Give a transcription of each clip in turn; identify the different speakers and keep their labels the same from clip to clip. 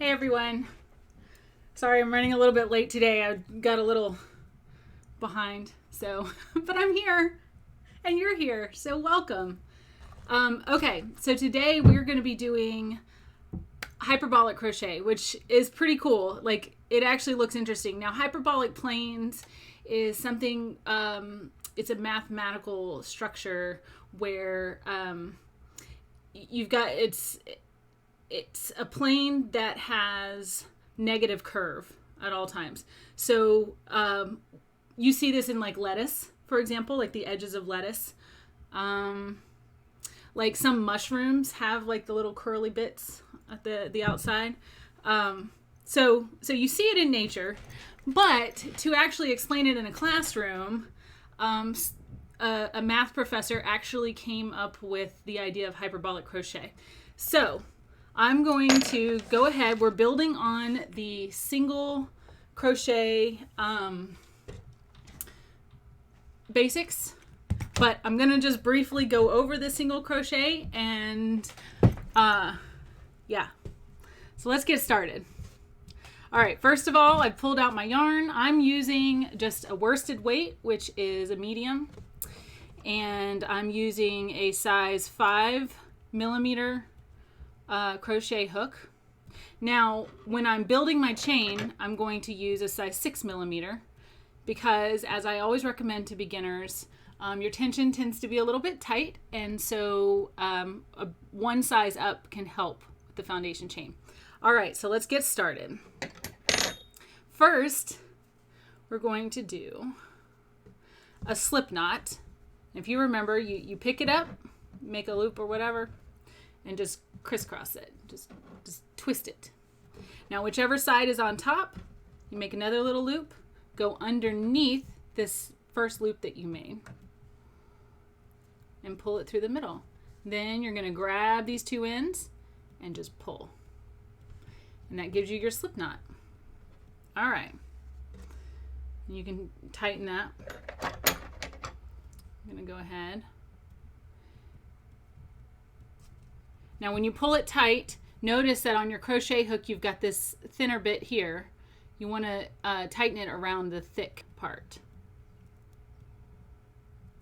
Speaker 1: Hey everyone. Sorry I'm running a little bit late today. I got a little behind. But I'm here and you're here. So welcome. Okay, so today we're going to be doing hyperbolic crochet, which is pretty cool. Like, it actually looks interesting. Now, hyperbolic planes is something, it's a mathematical structure where you've got, it's a plane that has negative curve at all times. So you see this in like lettuce, for example, like the edges of lettuce. Like some mushrooms have like the little curly bits at the outside. So you see it in nature, but to actually explain it in a classroom, a math professor actually came up with the idea of hyperbolic crochet. So I'm going to go ahead. We're building on the single crochet basics, but I'm going to just briefly go over the single crochet and yeah. So let's get started. All right, first of all, I've pulled out my yarn. I'm using just a worsted weight, which is a medium, and I'm using a size 5mm crochet hook. Now, when I'm building my chain, I'm going to use a size 6mm because, as I always recommend to beginners, your tension tends to be a little bit tight, and so one size up can help with the foundation chain. All right, so let's get started. First, we're going to do a slip knot. If you remember, you pick it up, make a loop or whatever, and just crisscross it. Just twist it. Now, whichever side is on top, you make another little loop, go underneath this first loop that you made, and pull it through the middle. Then you're going to grab these two ends and just pull. And that gives you your slip knot. All right. You can tighten that. I'm going to go ahead. Now, when you pull it tight, notice that on your crochet hook, you've got this thinner bit here. You want to tighten it around the thick part.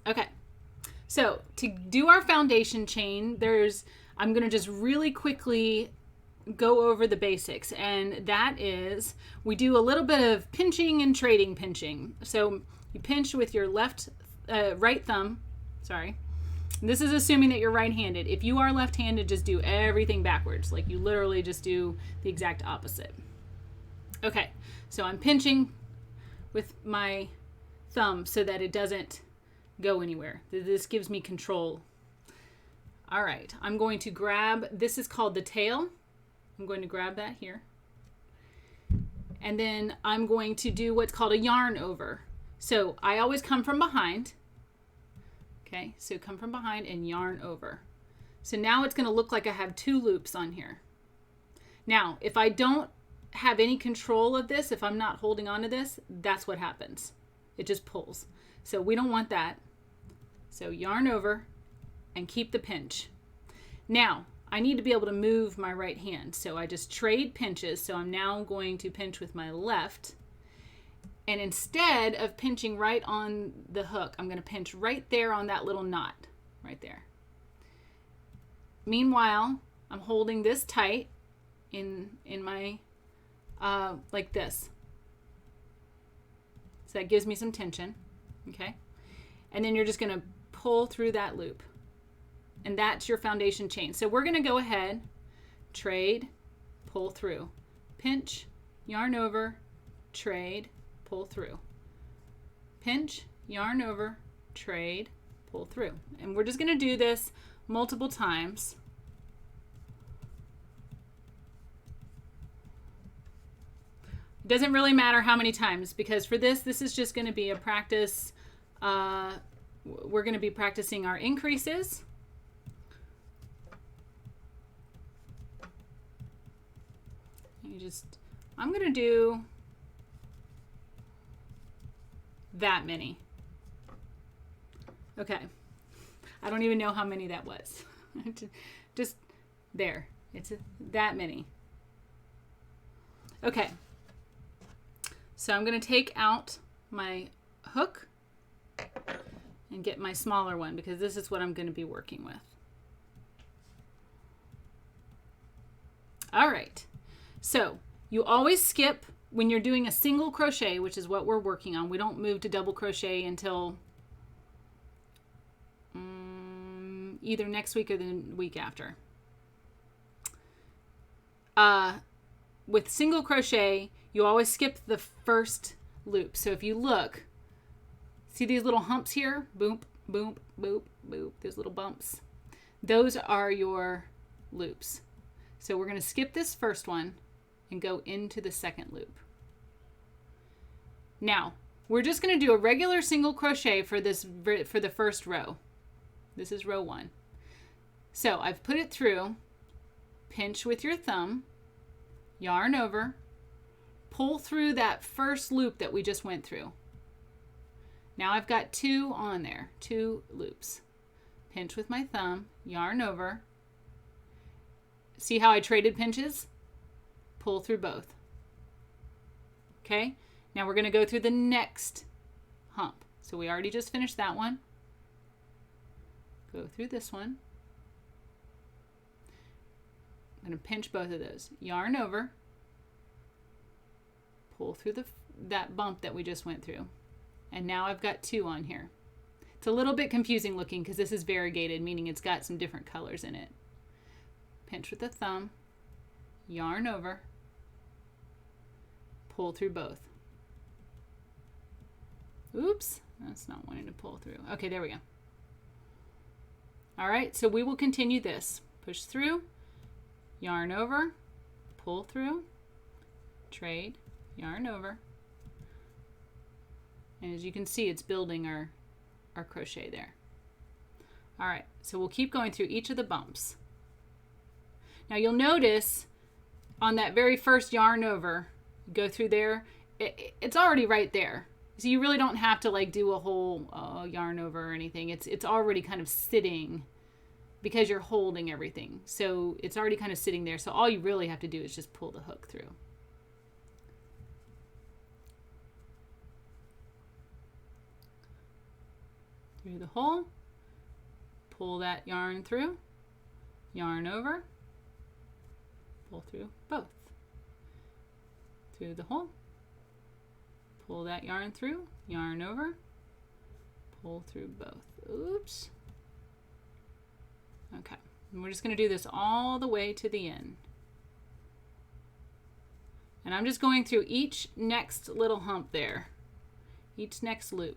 Speaker 1: Okay. So to do our foundation chain, I'm going to just really quickly go over the basics, and that is we do a little bit of pinching and trading pinching. So you pinch with your right thumb. Sorry. This is assuming that you're right-handed. If you are left-handed, just do everything backwards. Like, you literally just do the exact opposite. Okay, so I'm pinching with my thumb so that it doesn't go anywhere. This gives me control. All right, I'm going to grab, this is called the tail. I'm going to grab that here. And then I'm going to do what's called a yarn over. So I always come from behind. Okay, so come from behind and yarn over. So now it's going to look like I have two loops on here. Now, if I don't have any control of this, if I'm not holding on to this, that's what happens. It just pulls. So we don't want that. So yarn over and keep the pinch. Now, I need to be able to move my right hand. So I just trade pinches. So I'm now going to pinch with my left. And instead of pinching right on the hook, I'm going to pinch right there on that little knot, right there. Meanwhile, I'm holding this tight in my, like this. So that gives me some tension, okay? And then you're just going to pull through that loop. And that's your foundation chain. So we're going to go ahead, trade, pull through, pinch, yarn over, trade, pull through, pinch, yarn over, trade, pull through. And we're just going to do this multiple times. It doesn't really matter how many times, because for this is just going to be a practice. We're going to be practicing our increases. I'm going to do that many. Okay. I don't even know how many that was. Just there. It's that many. Okay, so I'm going to take out my hook and get my smaller one because this is what I'm going to be working with. All right, so you always skip when you're doing a single crochet, which is what we're working on. We don't move to double crochet until either next week or the week after. With single crochet, you always skip the first loop. So if you look, see these little humps here? Boop, boop, boop, boop. Those little bumps. Those are your loops. So we're going to skip this first one and go into the second loop. Now, we're just going to do a regular single crochet for the first row. This is row 1. So I've put it through, pinch with your thumb, yarn over, pull through that first loop that we just went through. Now I've got 2 on there, 2 loops. Pinch with my thumb, yarn over. See how I traded pinches? Pull through both. Okay, now we're going to go through the next hump. So we already just finished that one. Go through this one. I'm going to pinch both of those. Yarn over. Pull through that bump that we just went through. And now I've got 2 on here. It's a little bit confusing looking because this is variegated, meaning it's got some different colors in it. Pinch with the thumb. Yarn over. Pull through both. Oops, that's not wanting to pull through. Okay, there we go. All right, so we will continue this. Push through, yarn over, pull through, trade, yarn over. And as you can see, it's building our crochet there. All right, so we'll keep going through each of the bumps. Now you'll notice on that very first yarn over, go through there, it's already right there. So you really don't have to like do a whole yarn over or anything. It's already kind of sitting because you're holding everything. So it's already kind of sitting there. So all you really have to do is just pull the hook through. Through the hole, pull that yarn through, yarn over, pull through both. Through the hole, pull that yarn through, yarn over, pull through both. Oops. Okay, and we're just going to do this all the way to the end. And I'm just going through each next little hump there, each next loop.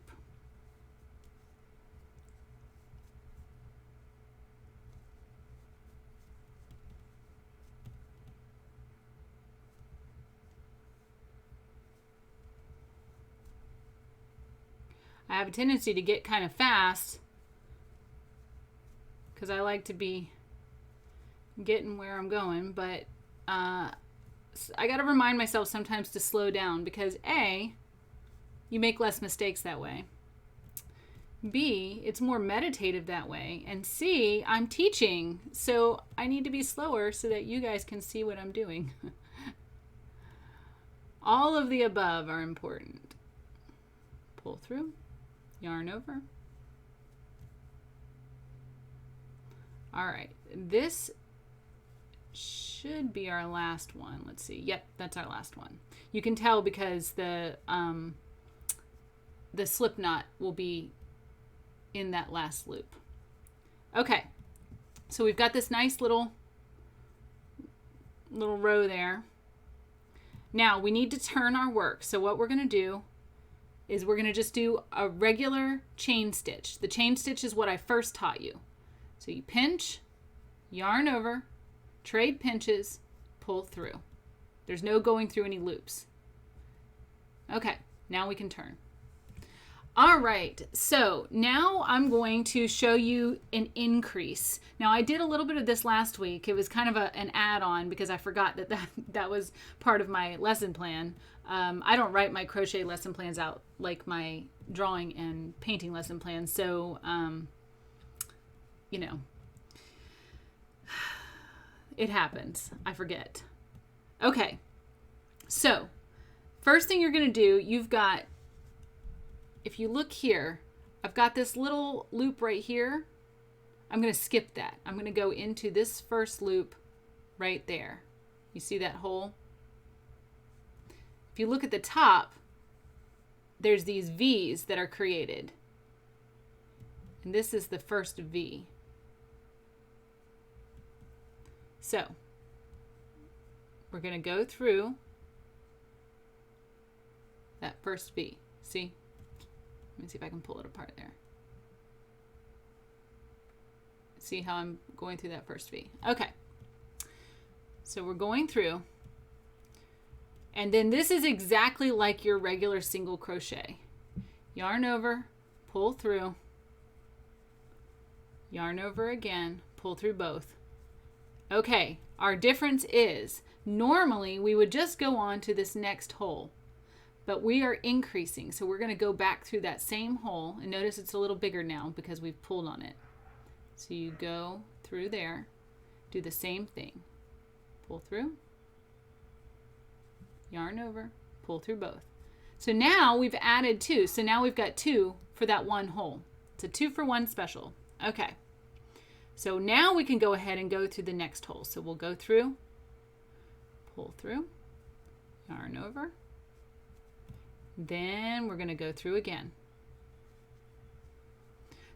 Speaker 1: I have a tendency to get kind of fast because I like to be getting where I'm going, but I got to remind myself sometimes to slow down because A, you make less mistakes that way. B, it's more meditative that way. And C, I'm teaching, so I need to be slower so that you guys can see what I'm doing. All of the above are important. Pull through. Yarn over. All right, this should be our last one. Let's see. Yep, that's our last one. You can tell because the Slipknot will be in that last loop. Okay, so we've got this nice little row there. Now we need to turn our work. So what we're going to do is we're going to just do a regular chain stitch. The chain stitch is what I first taught you. So you pinch, yarn over, trade pinches, pull through. There's no going through any loops. Okay, now we can turn. All right, so now I'm going to show you an increase. Now I did a little bit of this last week. It was kind of an add-on because I forgot that was part of my lesson plan. I don't write my crochet lesson plans out like my drawing and painting lesson plans. So, you know, it happens. I forget. Okay, So first thing you're going to do, you've got, if you look here, I've got this little loop right here. I'm going to skip that. I'm going to go into this first loop right there. You see that hole? If you look at the top, there's these V's that are created. And this is the first V. So we're going to go through that first V. See? Let me see if I can pull it apart there. See how I'm going through that first V? Okay. So we're going through. And then this is exactly like your regular single crochet. Yarn over, pull through. Yarn over again, pull through both. Okay, our difference is normally we would just go on to this next hole, but we are increasing. So we're going to go back through that same hole, and notice it's a little bigger now because we've pulled on it. So you go through there, do the same thing. Pull through, yarn over, pull through both. So now we've added 2. So now we've got 2 for that one hole. It's a 2 for 1 special. Okay. So now we can go ahead and go through the next hole. So we'll go through, pull through, yarn over. Then we're going to go through again.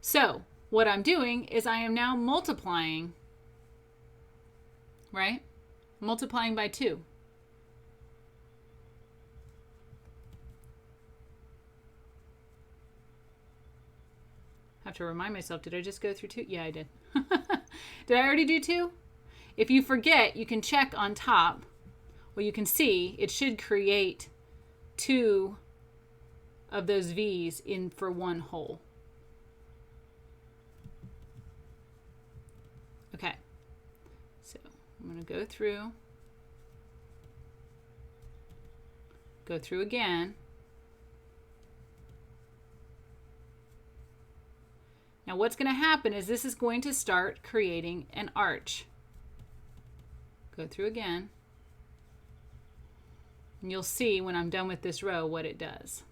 Speaker 1: So what I'm doing is I am now multiplying, right? Multiplying by 2. I have to remind myself, did I just go through 2? Yeah, I did. Did I already do 2? If you forget, you can check on top. Well, you can see it should create 2 of those V's in for one hole. Okay. So I'm going to go through again. Now what's going to happen is this is going to start creating an arch. Go through again. And you'll see when I'm done with this row what it does.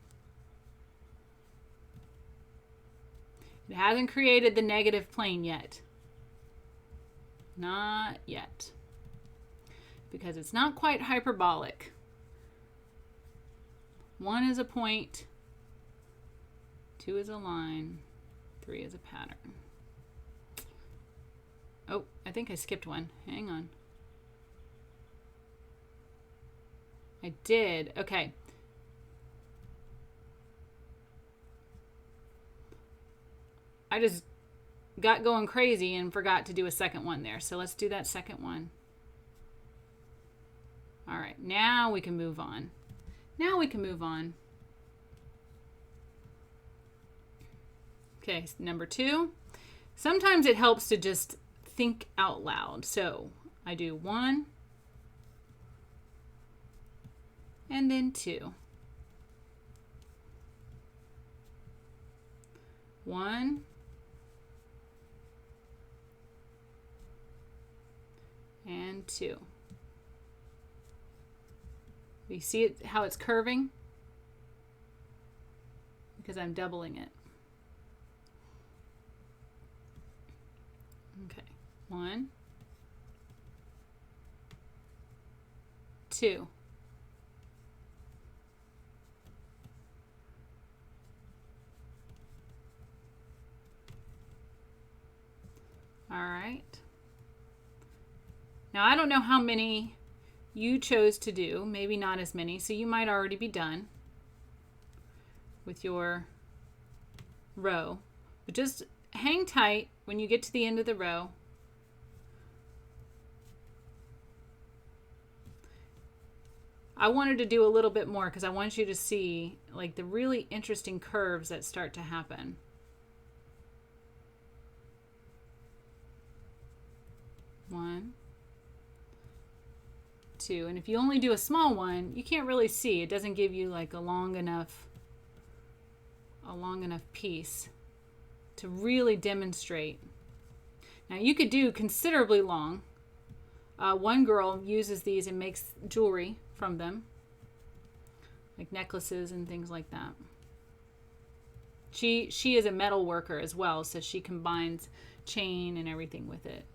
Speaker 1: It hasn't created the negative plane yet. Not yet. Because it's not quite hyperbolic. 1 is a point, 2 is a line, 3 is a pattern. Oh, I think I skipped one. Hang on. I did. Okay. I just got going crazy and forgot to do a second one there. So let's do that second one. All right, now we can move on. Now we can move on. Okay, number 2. Sometimes it helps to just think out loud. So I do 1 and then 2. 1 and 2. You see it, how it's curving? Because I'm doubling it. Okay, 1, 2. All right. Now I don't know how many you chose to do, maybe not as many, so you might already be done with your row. But just hang tight when you get to the end of the row. I wanted to do a little bit more because I want you to see like the really interesting curves that start to happen. One, 2, and if you only do a small one, you can't really see. It doesn't give you like a long enough piece to really demonstrate. Now you could do considerably long. One girl uses these and makes jewelry from them. like necklaces and things like that. She is a metal worker as well, so she combines chain and everything with it.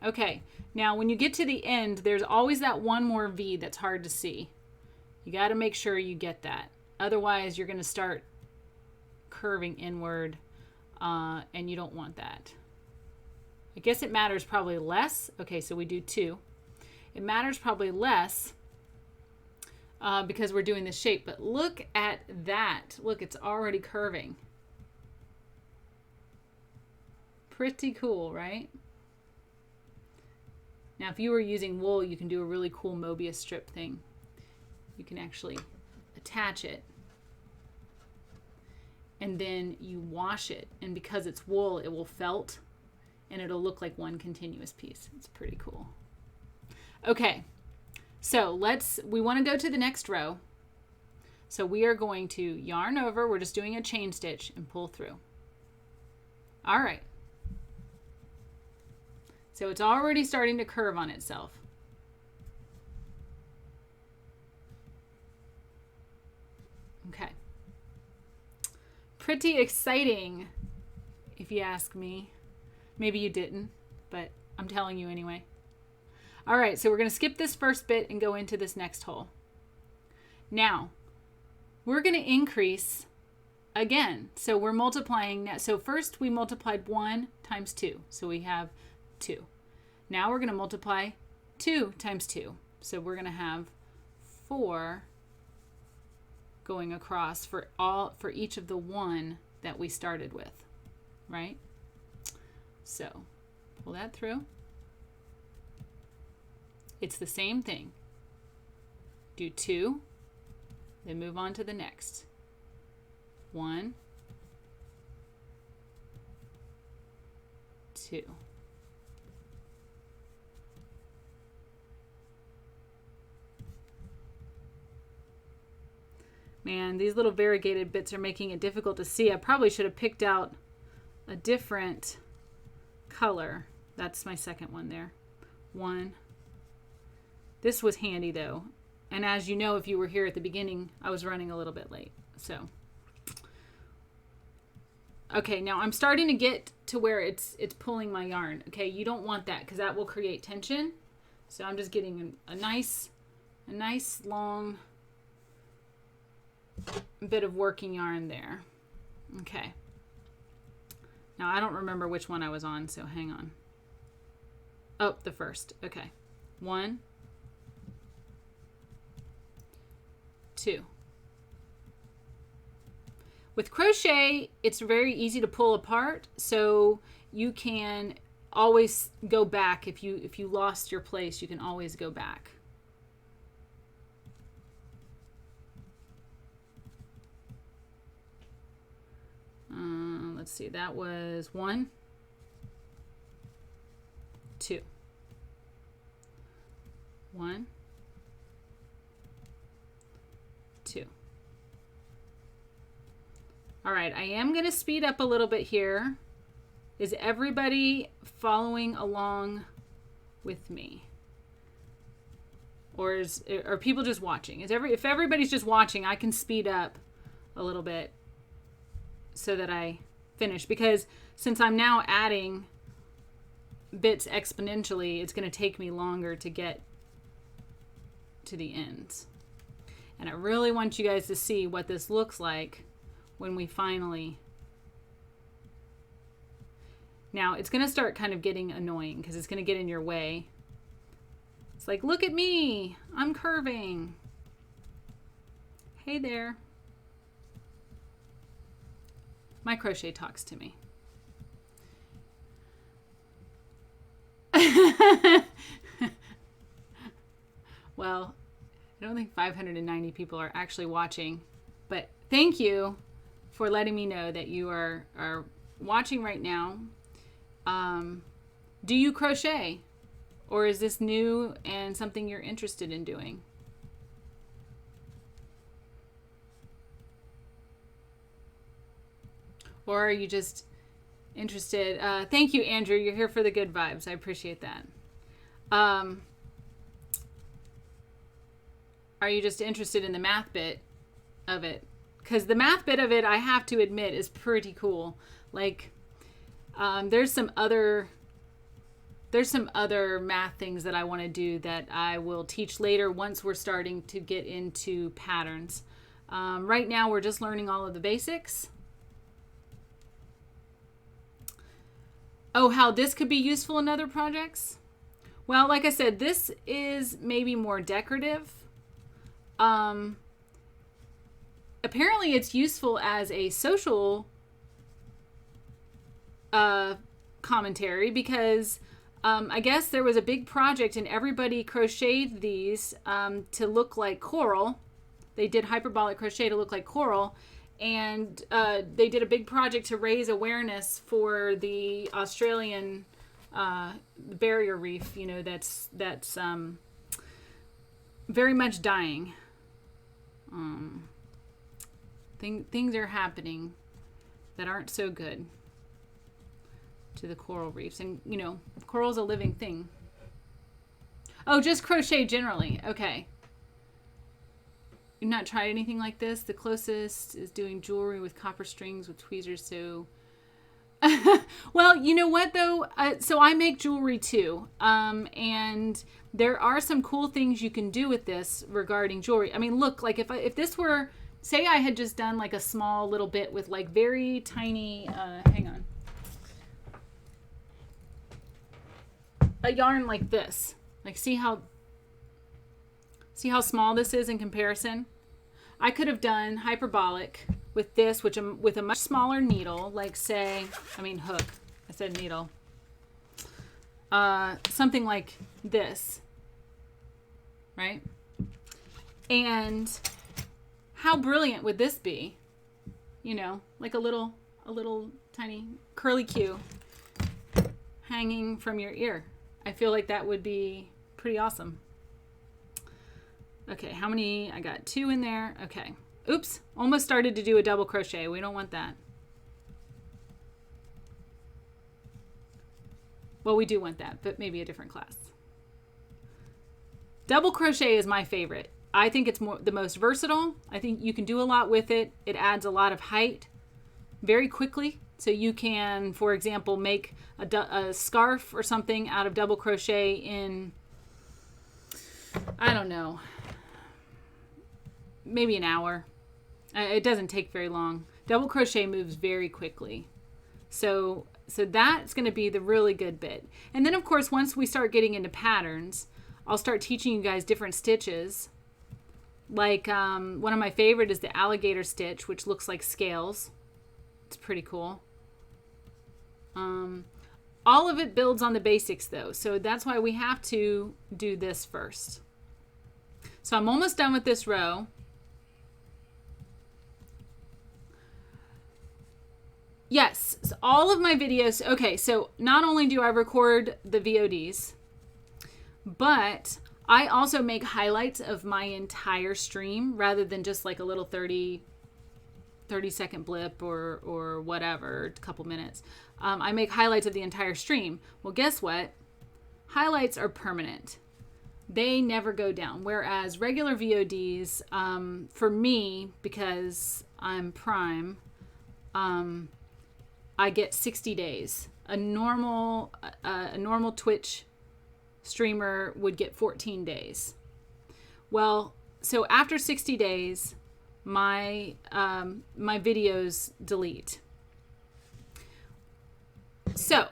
Speaker 1: Okay, now when you get to the end, there's always that one more V that's hard to see. You got to make sure you get that. Otherwise, you're going to start curving inward, and you don't want that. I guess it matters probably less. Okay, so we do 2. It matters probably less because we're doing this shape, but look at that. Look, it's already curving. Pretty cool, right? Now, if you were using wool, you can do a really cool Mobius strip thing. You can actually attach it, and then you wash it, and because it's wool, it will felt, and it'll look like one continuous piece. It's pretty cool. Okay, so we want to go to the next row. So we are going to yarn over. We're just doing a chain stitch and pull through. All right. So it's already starting to curve on itself. Okay. Pretty exciting, if you ask me. Maybe you didn't, but I'm telling you anyway. All right, so we're going to skip this first bit and go into this next hole. Now, we're going to increase again. So we're multiplying now. So first we multiplied 1 times 2. So we have 2. Now we're going to multiply 2 times 2. So we're going to have 4 going across for each of the 1 that we started with, right? So pull that through. It's the same thing. Do 2, then move on to the next. 1, 2. Man, these little variegated bits are making it difficult to see. I probably should have picked out a different color. That's my second one there. 1. This was handy though. And as you know, if you were here at the beginning, I was running a little bit late. So, okay, now I'm starting to get to where it's pulling my yarn. Okay, you don't want that because that will create tension. So I'm just getting a nice long bit of working yarn there. Okay. Now I don't remember which one I was on, so hang on. Oh, the first. Okay. 1, 2. With crochet, it's very easy to pull apart, so you can always go back. If you lost your place, you can always go back. Let's see, that was 1, 2. 1, 2. All right, I am going to speed up a little bit here. Is everybody following along with me? Or are people just watching? If everybody's just watching, I can speed up a little bit so that I finish, because since I'm now adding bits exponentially, it's going to take me longer to get to the ends. And I really want you guys to see what this looks like when we finally... Now, it's going to start kind of getting annoying because it's going to get in your way. It's like, look at me, I'm curving. Hey there. My crochet talks to me. Well, I don't think 590 people are actually watching, but thank you for letting me know that you are watching right now. Do you crochet? Or is this new and something you're interested in doing? Or are you just interested. Thank you, Andrew. You're here for the good vibes. I appreciate that. Are you just interested in the math bit of it? Because the math bit of it, I have to admit, is pretty cool. Like, there's some other math things that I want to do that I will teach later once we're starting to get into patterns. Right now, we're just learning all of the basics. Oh, how this could be useful in other projects? Well, like I said, this is maybe more decorative. Apparently, it's useful as a social commentary because I guess there was a big project and everybody crocheted these to look like coral. They did hyperbolic crochet to look like coral, and they did a big project to raise awareness for the Australian barrier reef. You know, that's very much dying. Things are happening that aren't so good to the coral reefs, and you know, coral's a living thing. Oh, just crochet generally. Okay. You've not tried anything like this? The closest is doing jewelry with copper strings with tweezers. So, well, you know what though? So I make jewelry too, and there are some cool things you can do with this regarding jewelry. I mean, look, like if this were, say, I had just done like a small little bit with like very tiny. Hang on. A yarn like this, like see how small this is in comparison. I could have done hyperbolic with this, with a much smaller needle, like say, I mean hook, I said needle, something like this, right? And how brilliant would this be? You know, like a little tiny curly Q hanging from your ear. I feel like that would be pretty awesome. Okay, how many? I got 2 in there. Okay. Oops, almost started to do a double crochet. We don't want that. Well, we do want that, but maybe a different class. Double crochet is my favorite. I think it's the most versatile. I think you can do a lot with it. It adds a lot of height very quickly. So you can, for example, make a scarf or something out of double crochet in, I don't know, maybe an hour. It doesn't take very long. Double crochet moves very quickly. So that's going to be the really good bit. And then, of course, once we start getting into patterns, I'll start teaching you guys different stitches. Like one of my favorite is the alligator stitch, which looks like scales. It's pretty cool. All of it builds on the basics though, so that's why we have to do this first. So I'm almost done with this row. Yes, so all of my videos, okay, so not only do I record the VODs, but I also make highlights of my entire stream rather than just like a little 30-second blip or whatever, a couple minutes. I make highlights of the entire stream. Well, guess what? Highlights are permanent. They never go down. Whereas regular VODs, for me, because I'm Prime, I get 60 days. A normal Twitch streamer would get 14 days. Well, so after 60 days, my videos delete. So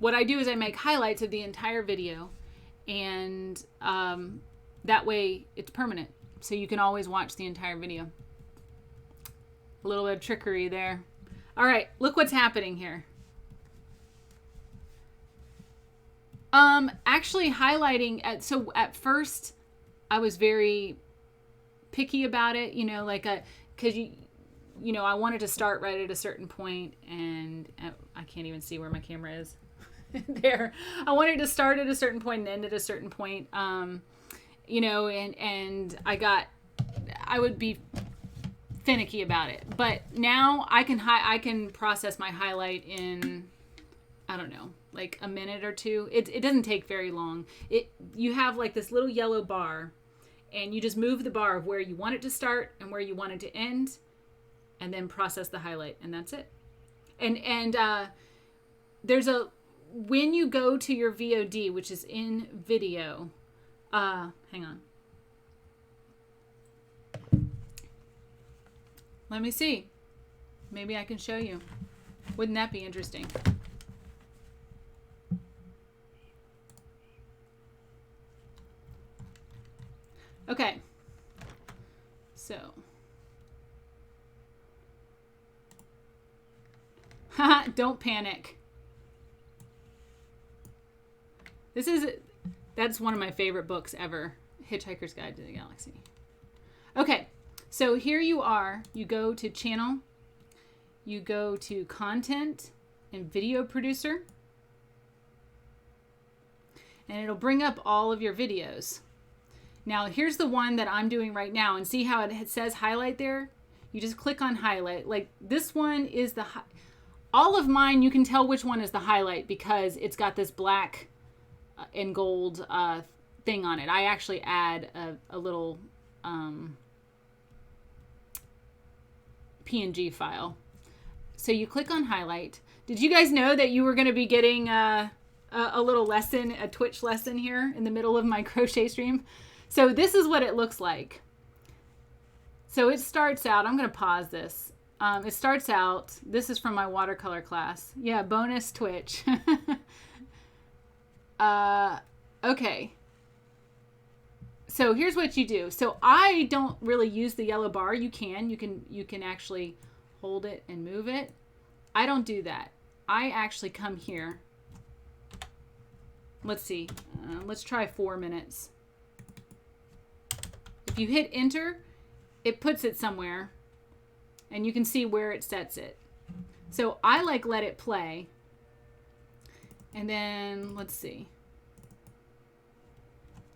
Speaker 1: what I do is I make highlights of the entire video, and that way it's permanent, so you can always watch the entire video. A little bit of trickery there. All right, look what's happening here. Actually highlighting at first I was very picky about it, you know, like because you know, I wanted to start right at a certain point, and I can't even see where my camera is. There, I wanted to start at a certain point and end at a certain point, you know, and I would be finicky about it. But now I can process my highlight in, I don't know, like a minute or two. It doesn't take very long. You have like this little yellow bar, and you just move the bar of where you want it to start and where you want it to end, and then process the highlight, and that's it. And there's when you go to your VOD, which is in video, hang on. Let me see. Maybe I can show you. Wouldn't that be interesting? Okay. So. Haha, don't panic. That's one of my favorite books ever. Hitchhiker's Guide to the Galaxy. Okay. So here you are. You go to channel. You go to content and video producer. And it'll bring up all of your videos. Now, here's the one that I'm doing right now. And see how it says highlight there? You just click on highlight. Like this one is all of mine, you can tell which one is the highlight because it's got this black and gold thing on it. I actually add a little PNG file. So you click on highlight. Did you guys know that you were going to be getting a little lesson, a Twitch lesson here in the middle of my crochet stream? So this is what it looks like. So it starts out, I'm going to pause this. It starts out, this is from my watercolor class. Yeah, bonus Twitch. Okay. So here's what you do. So I don't really use the yellow bar. You can actually hold it and move it. I don't do that. I actually come here. Let's see. Let's try 4 minutes. If you hit enter, it puts it somewhere and you can see where it sets it. So I let it play. And then let's see.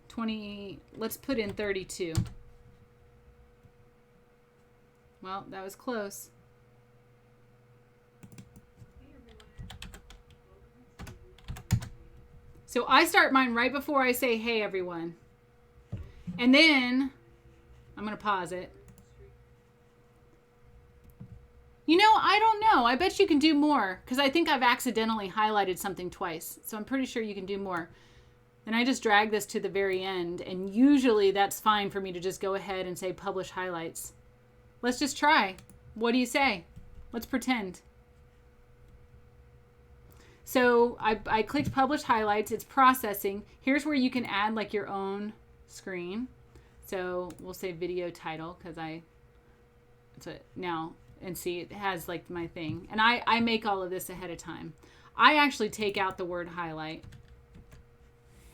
Speaker 1: 20, let's put in 32. Well, that was close. So I start mine right before I say, hey, everyone. And then I'm going to pause it. You know, I don't know. I bet you can do more because I think I've accidentally highlighted something twice. So I'm pretty sure you can do more. And I just drag this to the very end. And usually that's fine for me to just go ahead and say publish highlights. Let's just try. What do you say? Let's pretend. So I clicked publish highlights. It's processing. Here's where you can add like your own screen. So we'll say video title because now, and see, it has like my thing. And I make all of this ahead of time. I actually take out the word highlight.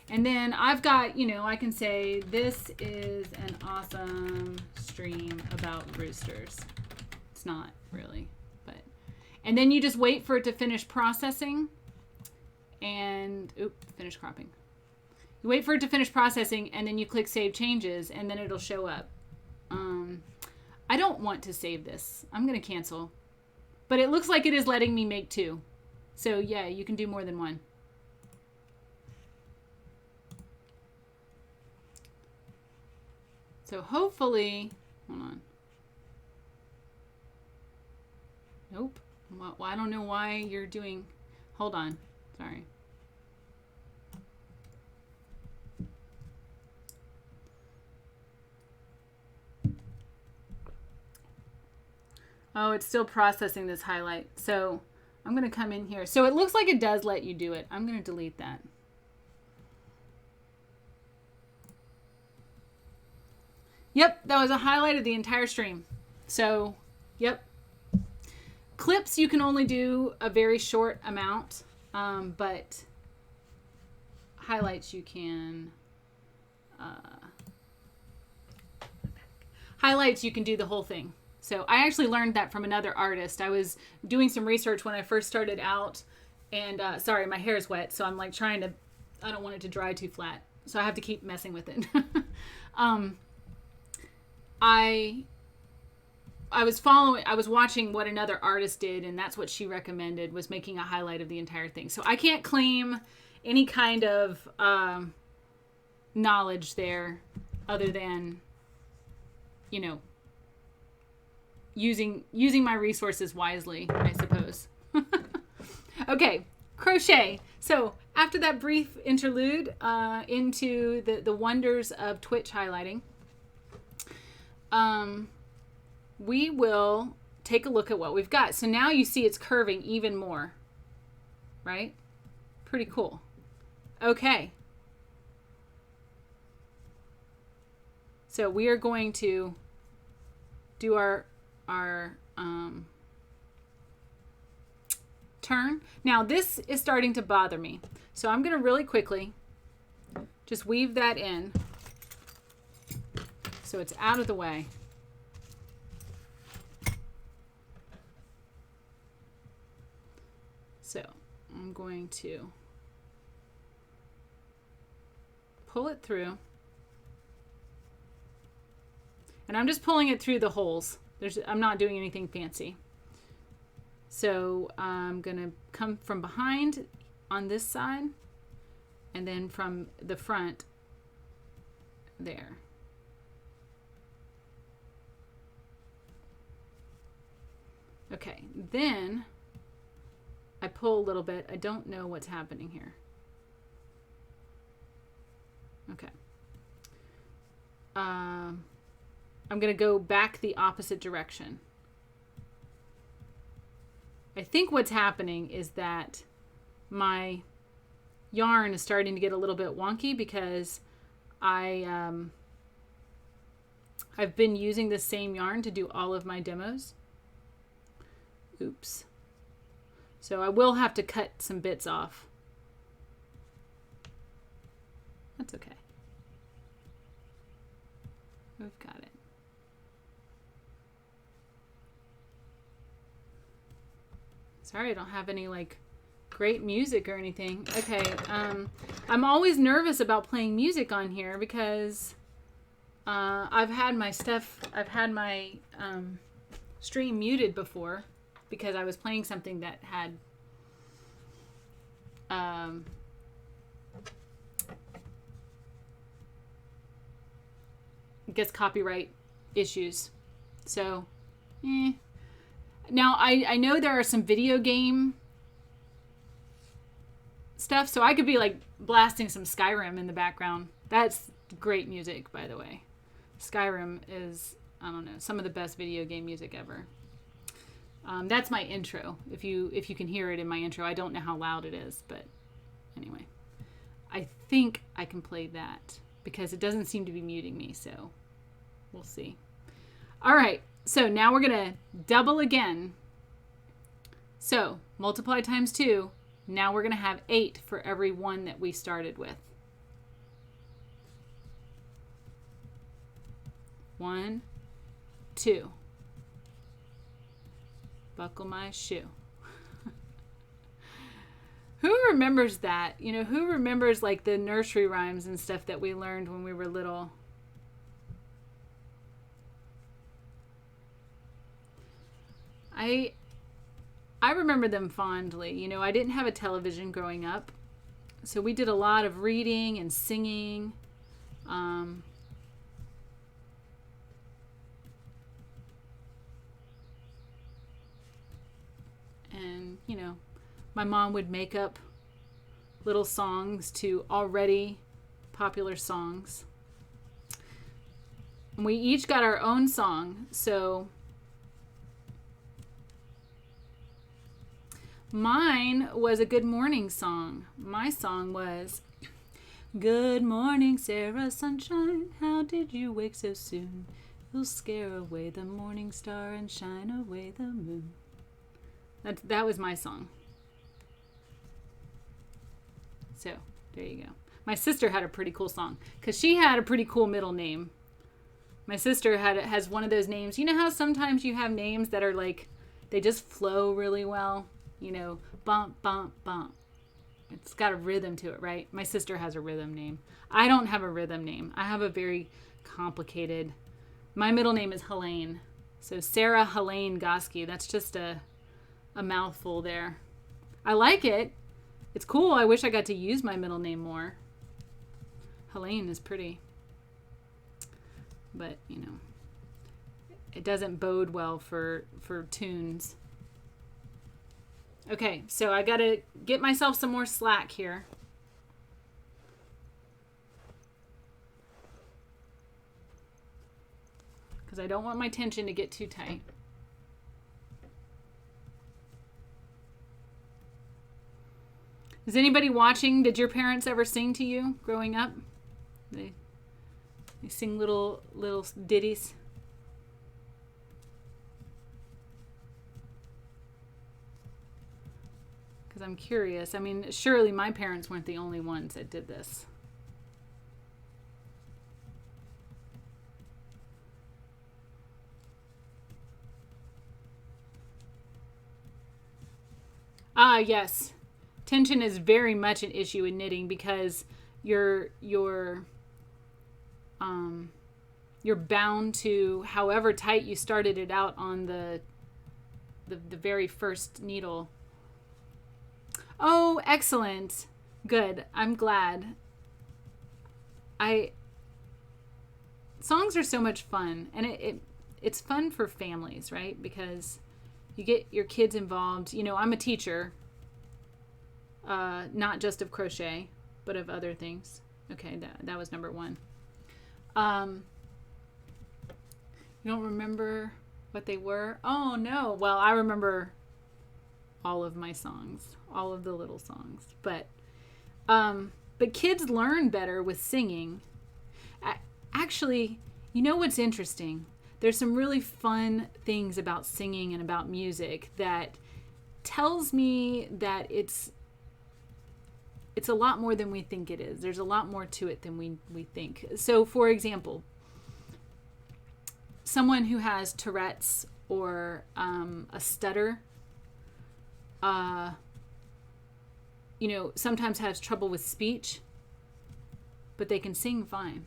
Speaker 1: And then I've got, I can say, this is an awesome stream about roosters. It's not really, but. And then you just wait for it to finish processing. And, finish cropping. You wait for it to finish processing, and then you click Save Changes, and then it'll show up. I don't want to save this. I'm going to cancel. But it looks like it is letting me make 2. So, yeah, you can do more than 1. So hopefully, hold on. Nope. Well, I don't know why you're doing, hold on. Sorry. Oh, it's still processing this highlight. So I'm going to come in here. So it looks like it does let you do it. I'm going to delete that. Yep, that was a highlight of the entire stream. So, yep. Clips, you can only do a very short amount, but highlights you can... highlights, you can do the whole thing. So I actually learned that from another artist. I was doing some research when I first started out, and sorry, my hair is wet, so I'm like trying to... I don't want it to dry too flat, so I have to keep messing with it. I was watching what another artist did, and that's what she recommended, was making a highlight of the entire thing. So I can't claim any kind of knowledge there other than, you know, using my resources wisely, I suppose. Okay, crochet. So after that brief interlude into the wonders of Twitch highlighting, we will take a look at what we've got. So now you see it's curving even more, right? Pretty cool. Okay. So we are going to do our turn. Now this is starting to bother me. So I'm going to really quickly just weave that in so it's out of the way. So I'm going to pull it through. And I'm just pulling it through the holes. I'm not doing anything fancy. So I'm going to come from behind on this side and then from the front there. Okay, then I pull a little bit. I don't know what's happening here. Okay. I'm going to go back the opposite direction. I think what's happening is that my yarn is starting to get a little bit wonky because I've been using the same yarn to do all of my demos. Oops. So I will have to cut some bits off. That's okay. We've got it. Sorry, I don't have any like great music or anything. Okay, I'm always nervous about playing music on here because I've had my stream muted before because I was playing something that had I guess copyright issues. So, Now, I know there are some video game stuff, so I could be like blasting some Skyrim in the background. That's great music, by the way. Skyrim is, I don't know, some of the best video game music ever. That's my intro. If you can hear it in my intro, I don't know how loud it is, but anyway. I think I can play that because it doesn't seem to be muting me, so we'll see. All right. So now we're going to double again. So multiply times 2. Now we're going to have 8 for every one that we started with. 1, 2. Buckle my shoe. Who remembers that? You know, who remembers like the nursery rhymes and stuff that we learned when we were little? I remember them fondly. You know, I didn't have a television growing up, so we did a lot of reading and singing. And, you know, my mom would make up little songs to already popular songs. And we each got our own song, so mine was a good morning song. My song was, "Good morning, Sarah Sunshine. How did you wake so soon? You'll scare away the morning star and shine away the moon." That was my song. So, there you go. My sister had a pretty cool song because she had a pretty cool middle name. My sister has one of those names. You know how sometimes you have names that are like, they just flow really well? You know, bump, bump, bump. It's got a rhythm to it, right? My sister has a rhythm name. I don't have a rhythm name. I have a very complicated, my middle name is Helene. So Sarah Helene Gosky. That's just a mouthful there. I like it. It's cool. I wish I got to use my middle name more. Helene is pretty. But, you know, it doesn't bode well for tunes. Okay, so I got to get myself some more slack here. Because I don't want my tension to get too tight. Is anybody watching? Did your parents ever sing to you growing up? They sing little ditties. Because I'm curious. I mean, surely my parents weren't the only ones that did this. Ah, yes. Tension is very much an issue in knitting because you're bound to however tight you started it out on the very first needle. Oh, excellent. Good. I'm glad. Songs are so much fun, and it's fun for families, right? Because you get your kids involved. You know, I'm a teacher, not just of crochet, but of other things. Okay, that was number one. You don't remember what they were? Oh, no. Well, I remember all of my songs, all of the little songs. But kids learn better with singing. Actually, you know what's interesting? There's some really fun things about singing and about music that tells me that it's a lot more than we think it is. There's a lot more to it than we think. So, for example, someone who has Tourette's or a stutter, you know, sometimes has trouble with speech, but they can sing fine.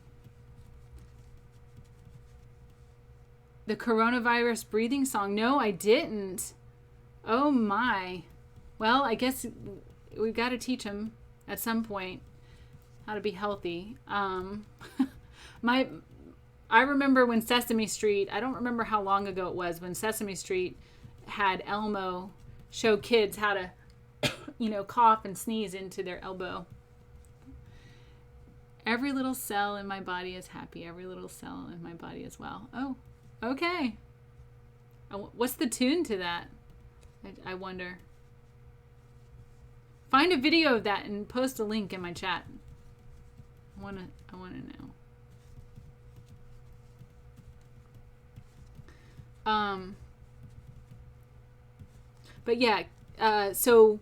Speaker 1: The coronavirus breathing song. No, I didn't. Oh my. Well, I guess we've got to teach them at some point how to be healthy. I remember when Sesame Street, I don't remember how long ago it was, when Sesame Street had Elmo show kids how to, you know, cough and sneeze into their elbow. Every little cell in my body is happy. Every little cell in my body is well. Oh, okay. What's the tune to that? I wonder. Find a video of that and post a link in my chat. I wanna know. But yeah, so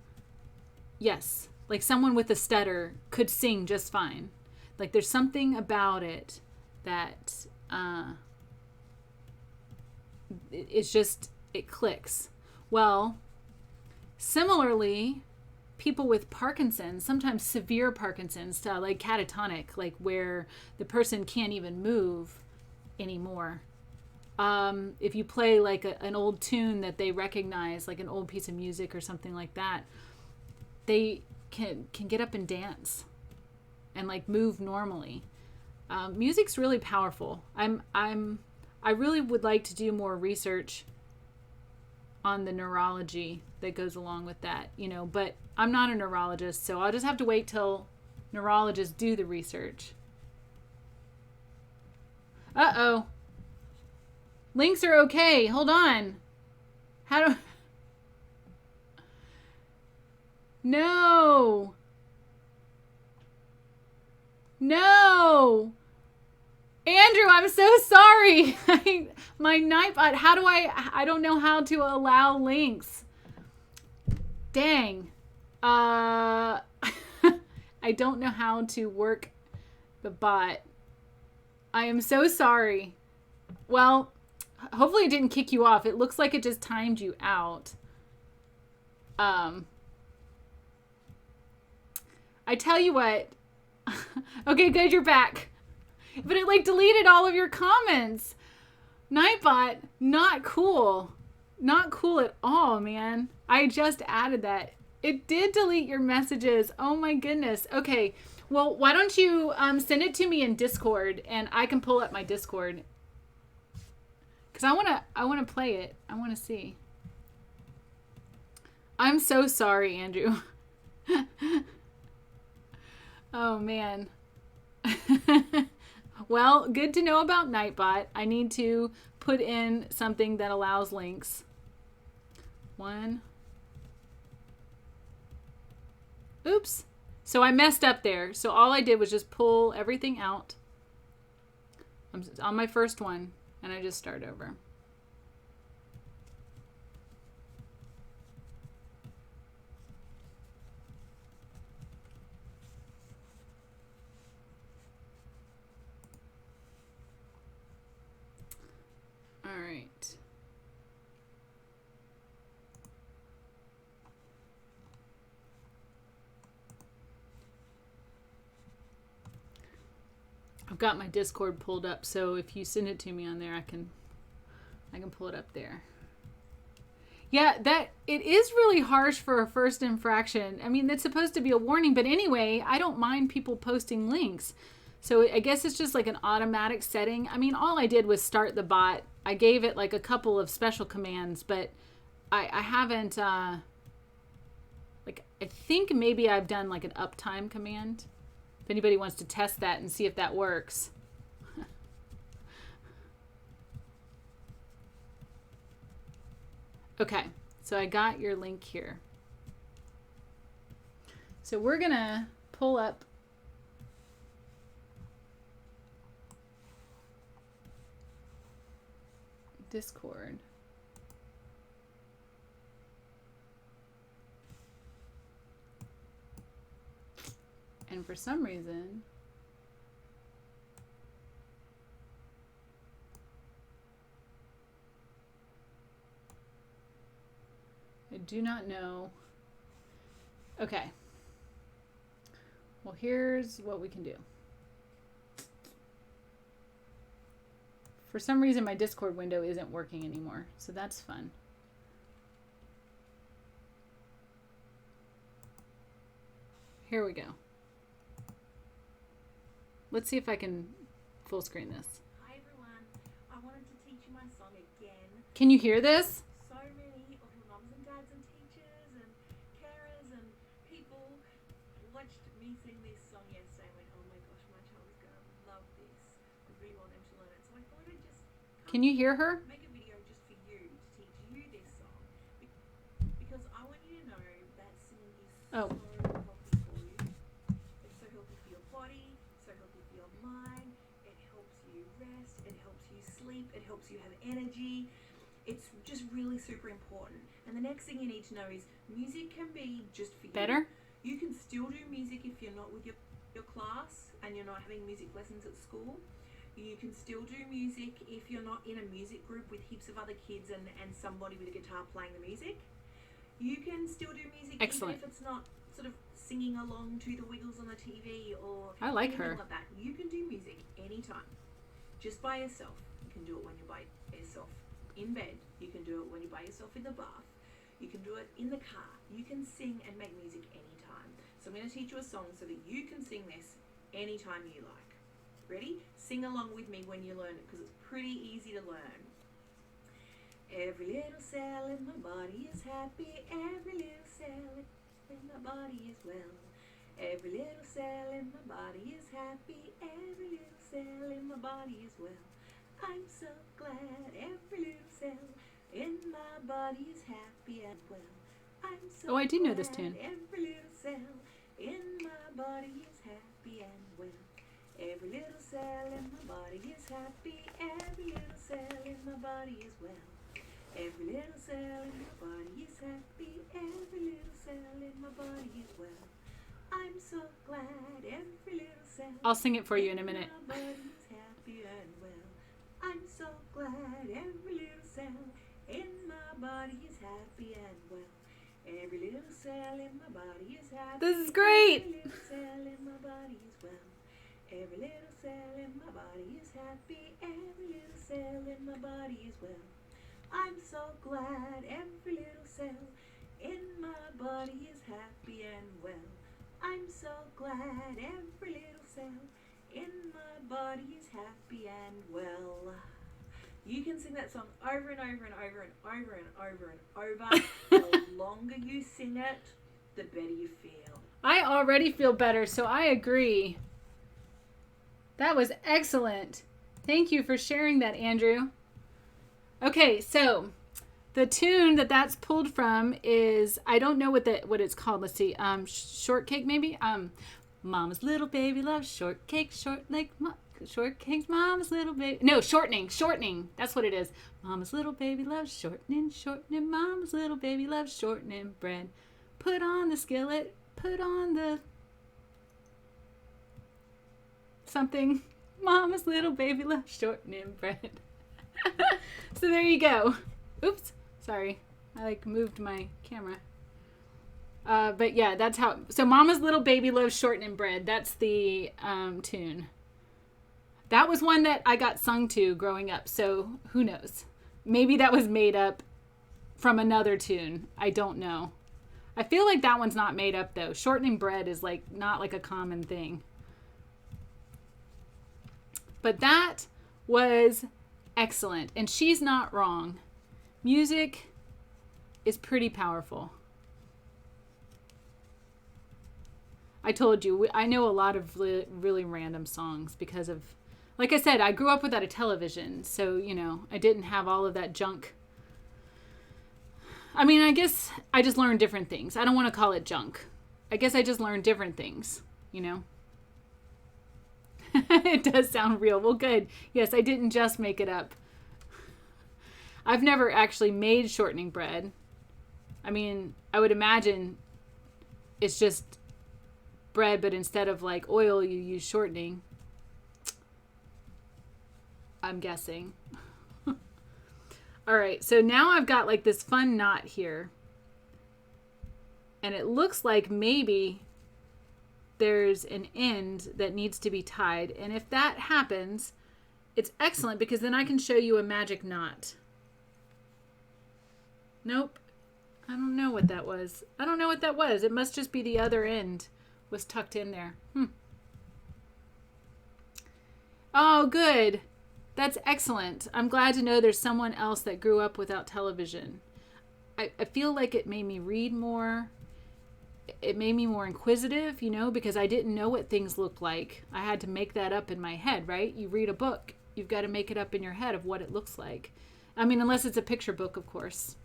Speaker 1: yes, like someone with a stutter could sing just fine. Like there's something about it that it's just, it clicks. Well, similarly, people with Parkinson's, sometimes severe Parkinson's, like catatonic, like where the person can't even move anymore. If you play like an old tune that they recognize, like an old piece of music or something like that, they can get up and dance and like move normally. Music's really powerful. I really would like to do more research on the neurology that goes along with that, you know, but I'm not a neurologist, so I'll just have to wait till neurologists do the research. Uh-oh. Links are okay. Hold on. How do... No. No. Andrew, I'm so sorry. My Nightbot, how do I don't know how to allow links. Dang. I don't know how to work the bot. I am so sorry. Well, hopefully it didn't kick you off. It looks like it just timed you out. I tell you what. Okay, good, you're back. But it like deleted all of your comments. Nightbot, not cool. Not cool at all, man. I just added that. It did delete your messages. Oh my goodness. Okay. Well, why don't you send it to me in Discord and I can pull up my Discord. Cuz I want to play it. I want to see. I'm so sorry, Andrew. Oh man. Well, good to know about Nightbot. I need to put in something that allows links. One. Oops. So I messed up there. So all I did was just pull everything out. I'm on my first one and I just start over. All right. I've got my Discord pulled up, so if you send it to me on there, I can pull it up there. Yeah, that it is really harsh for a first infraction. I mean, it's supposed to be a warning, but anyway, I don't mind people posting links. So I guess it's just like an automatic setting. I mean, all I did was start the bot. I gave it like a couple of special commands, but I haven't, like, I think maybe I've done like an uptime command. If anybody wants to test that and see if that works. Okay, so I got your link here. So we're going to pull up Discord. And for some reason, I do not know. Okay. Well, here's what we can do. For some reason, my Discord window isn't working anymore, so that's fun. Here we go. Let's see if I can full screen this.
Speaker 2: Hi everyone, I wanted to teach you my song again.
Speaker 1: Can you hear this?
Speaker 2: So many of your mums and dads and teachers and carers and people watched me sing this song yesterday and went, oh my gosh, my child is going to love this. I really want them to learn it. So I thought I'd just
Speaker 1: Can you hear her?
Speaker 2: make a video just for you to teach you this song. Because I want you to know that singing is so healthy for you. It's so healthy for your body, so healthy for your mind. It helps you rest, it helps you sleep, it helps you have energy. It's just really super important. And the next thing you need to know is music can be just for you.
Speaker 1: Better?
Speaker 2: You can still do music if you're not with your class and you're not having music lessons at school. You can still do music if you're not in a music group with heaps of other kids and somebody with a guitar playing the music. You can still do music
Speaker 1: Excellent.
Speaker 2: even if it's not sort of singing along to the Wiggles on the TV or
Speaker 1: I like
Speaker 2: anything
Speaker 1: her.
Speaker 2: like that. You can do music anytime, just by yourself. You can do it when you're by yourself in bed. You can do it when you're by yourself in the bath. You can do it in the car. You can sing and make music anytime. So I'm going to teach you a song so that you can sing this anytime you like. Ready? Sing along with me when you learn it because it's pretty easy to learn. Every little cell in my body is happy. Every little cell in my body is well. Every little cell in my body is happy. Every little cell in my body is well. I'm so glad every little cell in my body is happy and well. I'm so
Speaker 1: I do know this tune.
Speaker 2: every little cell in my body is happy and well. Every little cell in my body is happy. Every little cell in my body is well. Every little cell in my body is happy. Every little cell in my body is well. I'm so glad every little cell.
Speaker 1: I'll sing it for you in a minute.
Speaker 2: My body is happy and well. I'm so glad every little cell in my body is happy and well. Every little cell in my body is happy.
Speaker 1: This is great.
Speaker 2: Every little cell in my body is well. Every little cell in my body is happy. Every little cell in my body is well. I'm so glad every little cell in my body is happy and well. I'm so glad every little cell in my body is happy and well. You can sing that song over and over and over and over and over and over. The longer you sing it, the better you feel.
Speaker 1: I already feel better, so I agree. That was excellent. Thank you for sharing that, Andrew. Okay, so the tune that's pulled from is, I don't know what it's called. Let's see. Shortcake maybe. Mama's little baby loves shortcake, shortcake's mama's little baby. No, shortening. That's what it is. Mama's little baby loves shortening. Mama's little baby loves shortening bread. Put on the skillet. Put on the something. Mama's little baby loves shortening bread. So there you go. Oops. Sorry. I moved my camera. But yeah, that's how. So Mama's little baby loves shortening bread. That's the tune. That was one that I got sung to growing up. So who knows? Maybe that was made up from another tune. I don't know. I feel like that one's not made up though. Shortening bread is not a common thing. But that was excellent. And she's not wrong. Music is pretty powerful. I told you, I know a lot of really random songs because of, like I said, I grew up without a television. So, I didn't have all of that junk. I mean, I guess I just learned different things. I don't want to call it junk. I guess I just learned different things, It does sound real. Well, good. Yes, I didn't just make it up. I've never actually made shortening bread. I mean, I would imagine it's just bread, but instead of oil, you use shortening. I'm guessing. All right, so now I've got this fun knot here. And it looks like maybe there's an end that needs to be tied. And if that happens, it's excellent because then I can show you a magic knot. Nope. I don't know what that was. It must just be the other end was tucked in there. Oh, good. That's excellent. I'm glad to know there's someone else that grew up without television. I feel like it made me read more. It made me more inquisitive, because I didn't know what things looked like. I had to make that up in my head, right? You read a book, you've got to make it up in your head of what it looks like. I mean, unless it's a picture book, of course.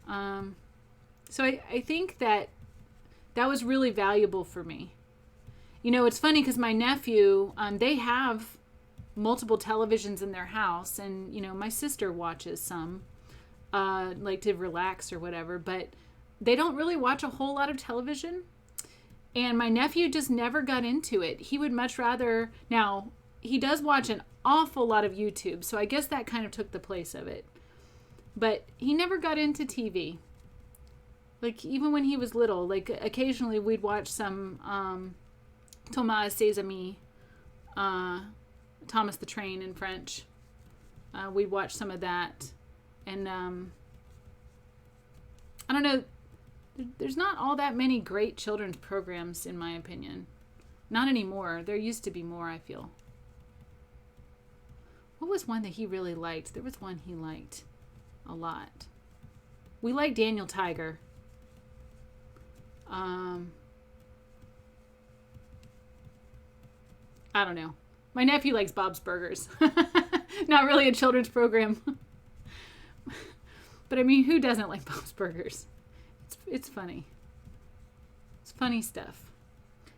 Speaker 1: So I think that was really valuable for me. It's funny because my nephew, they have multiple televisions in their house, and my sister watches some to relax or whatever, but they don't really watch a whole lot of television, and my nephew just never got into it. He would much rather, now he does watch an awful lot of YouTube, so I guess that kind of took the place of it, but he never got into TV. Even when he was little, occasionally we'd watch some Thomas Ses Amis, Thomas the Train in French. We'd watch some of that. And I don't know, there's not all that many great children's programs, in my opinion. Not anymore. There used to be more, I feel. What was one that he really liked? There was one he liked a lot. We liked Daniel Tiger. I don't know. My nephew likes Bob's Burgers. Not really a children's program. But I mean, who doesn't like Bob's Burgers? It's funny. It's funny stuff.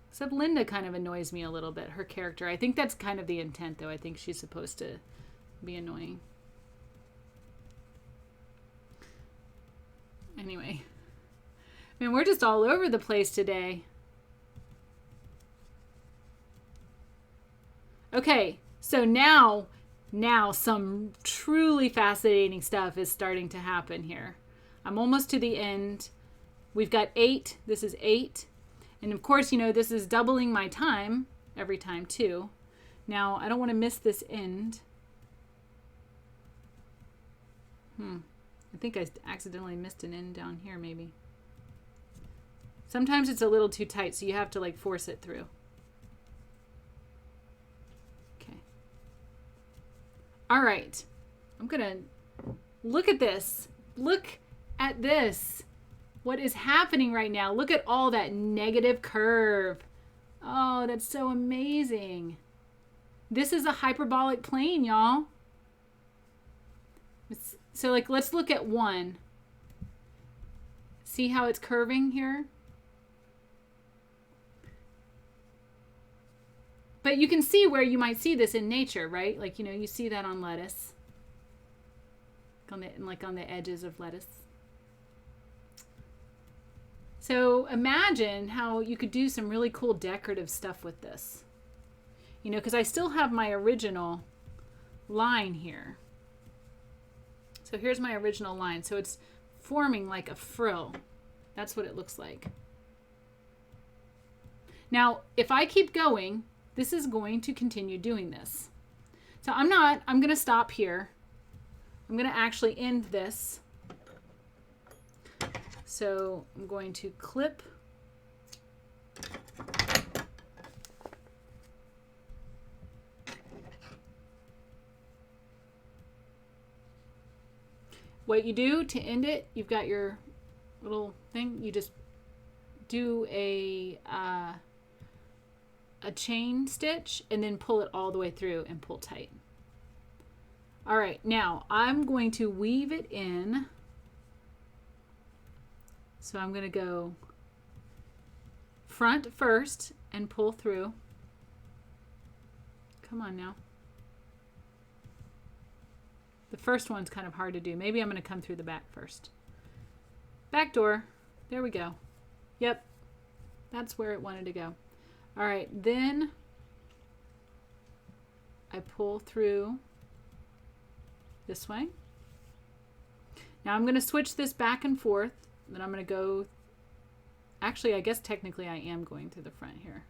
Speaker 1: Except Linda kind of annoys me a little bit, her character. I think that's kind of the intent, though. I think she's supposed to be annoying. Anyway. Man, we're just all over the place today. Okay, so now some truly fascinating stuff is starting to happen here. I'm almost to the end. We've got 8. This is 8. And of course, this is doubling my time. every time too. Now, I don't want to miss this end. I think I accidentally missed an end down here maybe. Sometimes it's a little too tight, so you have to like force it through. Okay. All right. I'm going to look at this. Look at this. What is happening right now? Look at all that negative curve. Oh, that's so amazing. This is a hyperbolic plane, y'all. So like, let's look at one. See how it's curving here? But you can see where you might see this in nature, right? Like, you know, you see that on lettuce. On the edges of lettuce. So imagine how you could do some really cool decorative stuff with this. You know, because I still have my original line here. So here's my original line. So it's forming like a frill. That's what it looks like. Now, if I keep going, this is going to continue doing this. So I'm going to stop here. I'm going to actually end this. So I'm going to clip. What you do to end it, you've got your little thing. You just do a chain stitch and then pull it all the way through and pull tight. All right, now I'm going to weave it in. So I'm going to go front first and pull through. Come on now. The first one's kind of hard to do. Maybe I'm going to come through the back first. Back door. There we go. Yep. That's where it wanted to go. All right. Then I pull through this way. Now I'm going to switch this back and forth. Then I'm going to go. Actually, I guess technically I am going through the front here.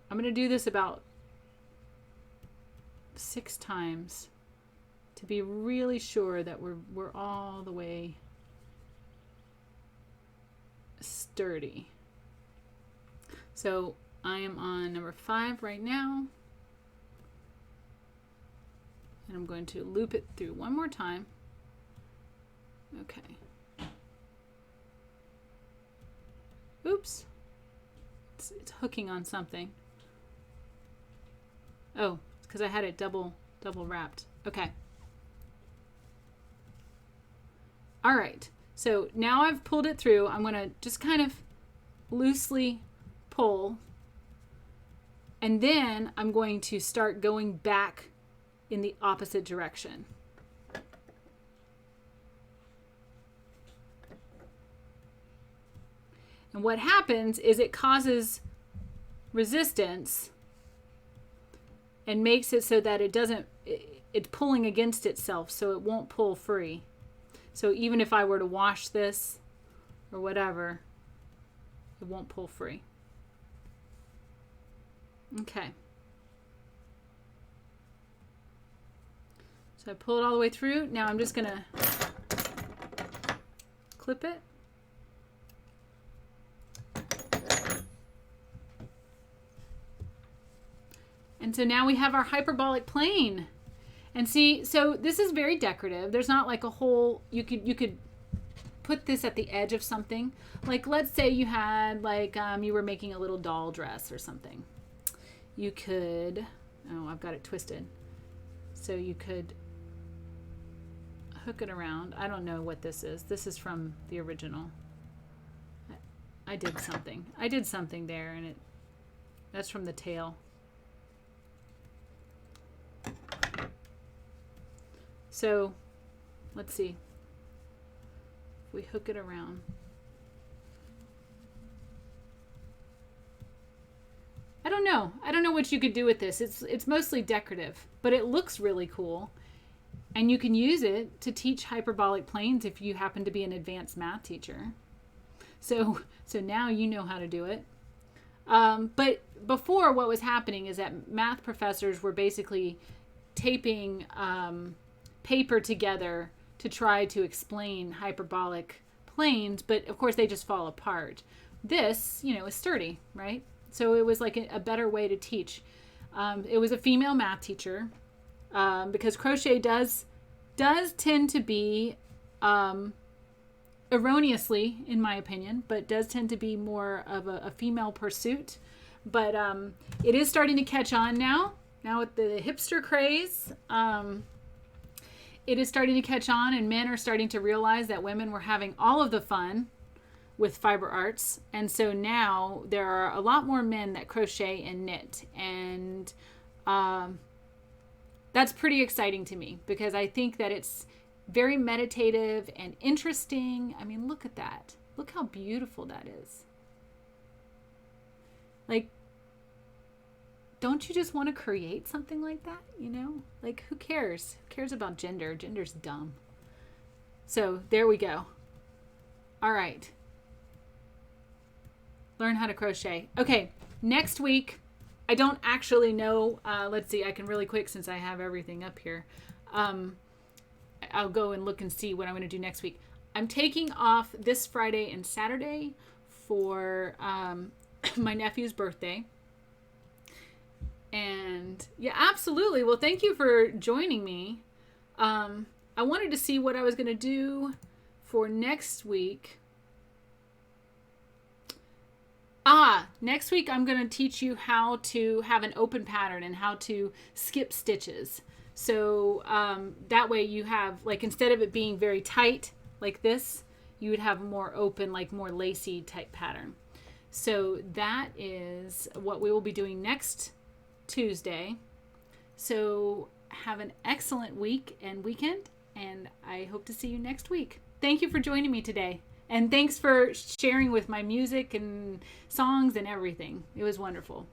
Speaker 1: I'm going to do this about 6 times to be really sure that we're all the way sturdy. So I am on number 5 right now. And I'm going to loop it through one more time. Okay. Oops. It's hooking on something. Oh, it's because I had it double wrapped. Okay. All right. So now I've pulled it through. I'm going to just kind of loosely pull. And then I'm going to start going back in the opposite direction. And what happens is it causes resistance and makes it so that it's pulling against itself, so it won't pull free. So even if I were to wash this or whatever, it won't pull free. Okay. So I pull it all the way through. Now I'm just going to clip it. And so now we have our hyperbolic plane. And see, so this is very decorative. There's not like a whole, you could put this at the edge of something. Like let's say you had like, you were making a little doll dress or something. You could, oh, I've got it twisted. So you could hook it around. I don't know what this is. This is from the original. I did something there, and that's from the tail. So let's see if we hook it around. I don't know what you could do with this. It's mostly decorative, but it looks really cool. And you can use it to teach hyperbolic planes if you happen to be an advanced math teacher. So now you know how to do it. But before, what was happening is that math professors were basically taping paper together to try to explain hyperbolic planes, but of course they just fall apart. This, is sturdy, right? So it was like a better way to teach. It was a female math teacher, because crochet does tend to be, erroneously, in my opinion, but does tend to be more of a female pursuit. But it is starting to catch on now. Now with the hipster craze, it is starting to catch on, and men are starting to realize that women were having all of the fun with fiber arts. And so now there are a lot more men that crochet and knit. And that's pretty exciting to me, because I think that it's very meditative and interesting. I mean, look at that. Look how beautiful that is. Like, don't you just want to create something like that? Like, who cares? Who cares about gender? Gender's dumb. So there we go. All right. Learn how to crochet. Okay, next week, I don't actually know. Let's see. I can really quick, since I have everything up here. I'll go and look and see what I'm going to do next week. I'm taking off this Friday and Saturday for my nephew's birthday. And yeah, absolutely. Well, thank you for joining me. I wanted to see what I was going to do for next week. Next week I'm going to teach you how to have an open pattern and how to skip stitches. So that way you have, like, instead of it being very tight like this, you would have more open, like more lacy type pattern. So that is what we will be doing next Tuesday. So have an excellent week and weekend, and I hope to see you next week. Thank you for joining me today, and thanks for sharing with my music and songs and everything. It was wonderful.